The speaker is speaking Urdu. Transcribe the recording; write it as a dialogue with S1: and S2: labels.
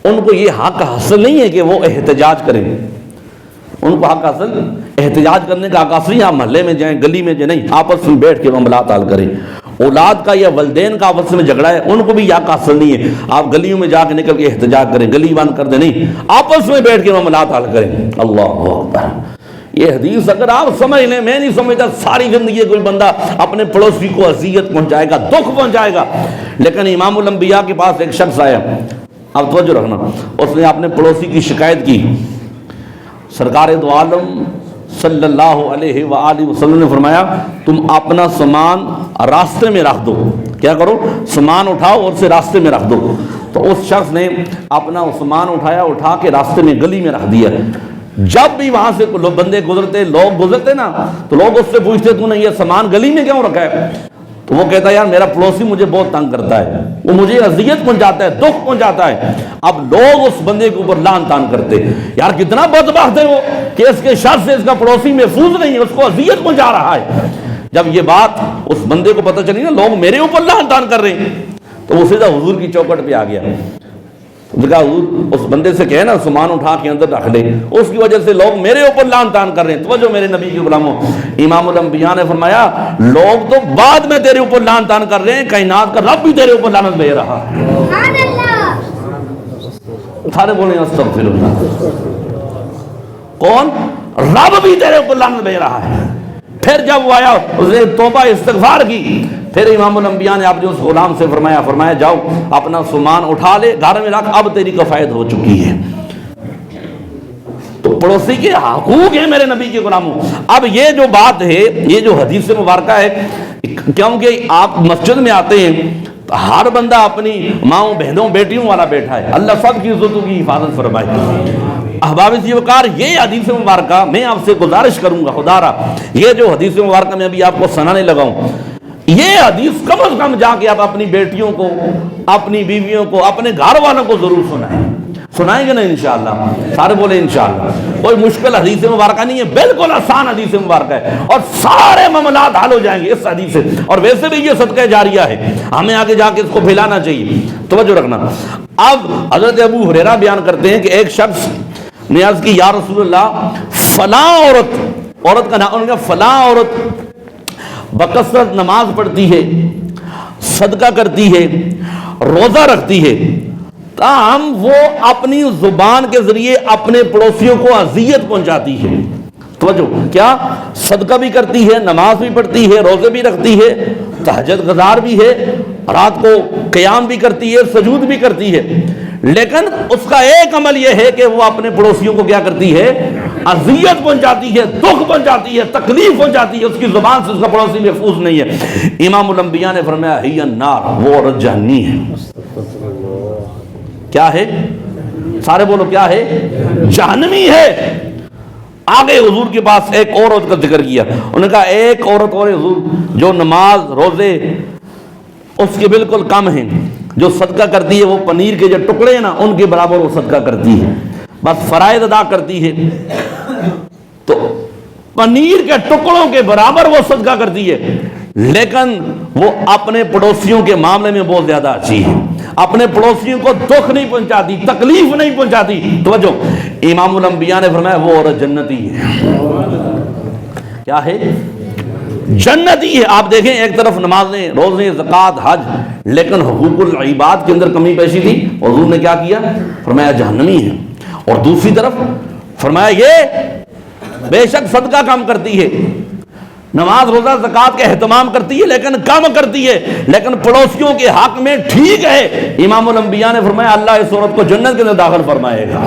S1: ان کو یہ حق حاصل نہیں ہے کہ وہ احتجاج کریں، ان کو حق حاصل احتجاج کرنے کا حق حاصل نہیں، آپ محلے میں جائیں، گلی میں جائیں، نہیں، آپس میں بیٹھ کے معاملات حل کریں۔ اولاد کا یا والدین کا آپس میں جھگڑا ہے، ان کو بھی یہ حق حاصل نہیں ہے آپ گلیوں میں جا کے نکل کے احتجاج کریں، گلی بند کر دیں، نہیں، آپس میں بیٹھ کے معاملات حل کریں۔ اللہ اکبر۔ یہ حدیث اگر آپ سمجھ لیں، میں نہیں سمجھتا ساری زندگی کوئی بندہ اپنے پڑوسی کو اذیت پہنچائے گا، دکھ پہنچائے گا۔ لیکن امام الانبیاء کے پاس ایک شخص آیا، اب توجہ رکھنا، اس نے اپنے پڑوسی کی شکایت کی، سرکار دو عالم صلی اللہ علیہ وآلہ وسلم نے فرمایا تم اپنا سامان راستے میں رکھ دو، کیا کرو، سامان اٹھاؤ اور اسے راستے میں رکھ دو۔ تو اس شخص نے اپنا سامان اٹھایا، اٹھا کے راستے میں گلی میں رکھ دیا۔ جب بھی وہاں سے بندے گزرتے، لوگ گزرتے نا، تو لوگ اس سے پوچھتے تو نے یہ سامان گلی میں کیوں رکھا ہے؟ تو وہ کہتا ہے یار میرا پڑوسی مجھے بہت تنگ کرتا ہے، وہ مجھے اذیت پہنچاتا ہے، دکھ پہنچاتا ہے۔ اب لوگ اس بندے کے اوپر لعن طعن کرتے، یار کتنا بدبخت ہے وہ کہ اس کے شر سے اس کا پڑوسی محفوظ نہیں ہے، اس کو اذیت پہنچا رہا ہے۔ جب یہ بات اس بندے کو پتہ چلی نا لوگ میرے اوپر لعن طعن کر رہے ہیں، تو وہ سیدھا حضور کی چوکھٹ پہ آ گیا۔ کہا حضور اس بندے سے کہے نا سامان اٹھا کے اندر رکھ لے، اس کی وجہ سے لوگ میرے اوپر لعن طعن کر رہے ہیں۔ توجہ میرے نبی کے غلاموں، امام الانبیاء نے فرمایا لوگ تو بعد میں تیرے اوپر لعن طعن کر رہے ہیں، کائنات کا رب بھی تیرے اوپر لعنت بھیج رہا ہے۔ سبحان اللہ، سارے بولیں استغفر اللہ۔ کون؟ رب بھی تیرے اوپر لعنت بھیج رہا ہے۔ پھر جب وہ آیا اس نے توبہ استغفار کی، پھر امام الانبیاء نے آپ جو اس غلام سے فرمایا جاؤ اپنا سامان اٹھا لے، گھر میں رکھ، اب تیری کفایت ہو چکی ہے۔ تو پڑوسی کے حقوق ہیں میرے نبی کے غلاموں۔ اب یہ جو بات ہے، یہ جو حدیث مبارکہ ہے، کیونکہ آپ مسجد میں آتے ہیں ہر بندہ اپنی ماؤں بہنوں بیٹیوں والا بیٹھا ہے، اللہ سب کی عزتوں کی حفاظت فرمائے۔ احباب ذی وقار، یہ حدیث مبارکہ میں آپ سے گزارش کروں گا خدا را، یہ جو حدیث مبارکہ میں ابھی آپ کو سنانے لگا ہوں، یہ حدیث کم از کم جا کے آپ اپنی بیٹیوں کو، اپنی بیویوں کو، اپنے گھر والوں کو ضرور سنائیں گے نا انشاءاللہ؟ سارے بولے انشاءاللہ۔ کوئی مشکل حدیث مبارکہ نہیں ہے، بالکل آسان حدیث مبارکہ ہے، اور سارے معاملات حل ہو جائیں گے اس حدیث سے۔ اور ویسے بھی یہ صدقہ جاریہ ہے، ہمیں آگے جا کے اس کو پھیلانا چاہیے۔ توجہ رکھنا۔ اب حضرت ابو ہریرہ بیان کرتے ہیں کہ ایک شخص نے عرض کی یا رسول اللہ فلاں عورت کا نام، انہوں نے کہا فلاں عورت بکثرت نماز پڑھتی ہے، صدقہ کرتی ہے، روزہ رکھتی ہے، تاہم وہ اپنی زبان کے ذریعے اپنے پڑوسیوں کو اذیت پہنچاتی ہے۔ توجہ، کیا صدقہ بھی کرتی ہے، نماز بھی پڑھتی ہے، روزے بھی رکھتی ہے، تہجد گزار بھی ہے، رات کو قیام بھی کرتی ہے، سجود بھی کرتی ہے، لیکن اس کا ایک عمل یہ ہے کہ وہ اپنے پڑوسیوں کو کیا کرتی ہے؟ اذیت پہنچاتی ہے، دکھ پہنچاتی ہے، تکلیف پہنچاتی ہے، اس کی زبان سے اس کا پڑوسی محفوظ نہیں ہے۔ امام الانبیاء نے فرمایا ہی النار، وہ عورت جہنمی ہے۔ کیا ہے؟ سارے بولو کیا ہے؟ جہنمی ہے۔ آگے حضور کے پاس ایک اور عورت کا ذکر کیا، انہوں نے کہا ایک عورت اور حضور جو نماز روزے اس کے بالکل کم ہیں، جو صدقہ کرتی ہے وہ پنیر کے جو ٹکڑے ہیں نا ان کے برابر وہ صدقہ کرتی ہے، بس فرائض ادا کرتی ہے، تو پنیر کے ٹکڑوں کے برابر وہ صدقہ کرتی ہے، لیکن وہ اپنے پڑوسیوں کے معاملے میں بہت زیادہ اچھی ہے، اپنے پڑوسیوں کو دکھ نہیں پہنچاتی، تکلیف نہیں پہنچاتی۔ توجہ، امام الانبیاء نے فرمایا وہ عورت جنتی ہے۔ کیا ہے؟ جنتی ہے۔ آپ دیکھیں ایک طرف نمازیں، روزے، زکوٰۃ، حج، لیکن حقوق العباد کے اندر کمی پیشی تھی، حضور نے کیا کیا؟ فرمایا جہنمی ہے۔ اور دوسری طرف فرمایا یہ بے شک صدقہ کم کرتی ہے، نماز روزہ زکوٰۃ کا اہتمام کرتی ہے لیکن کم کرتی ہے، لیکن پڑوسیوں کے حق میں ٹھیک ہے۔ امام الانبیاء نے فرمایا اللہ اس عورت کو جنت کے اندر داخل فرمائے گا۔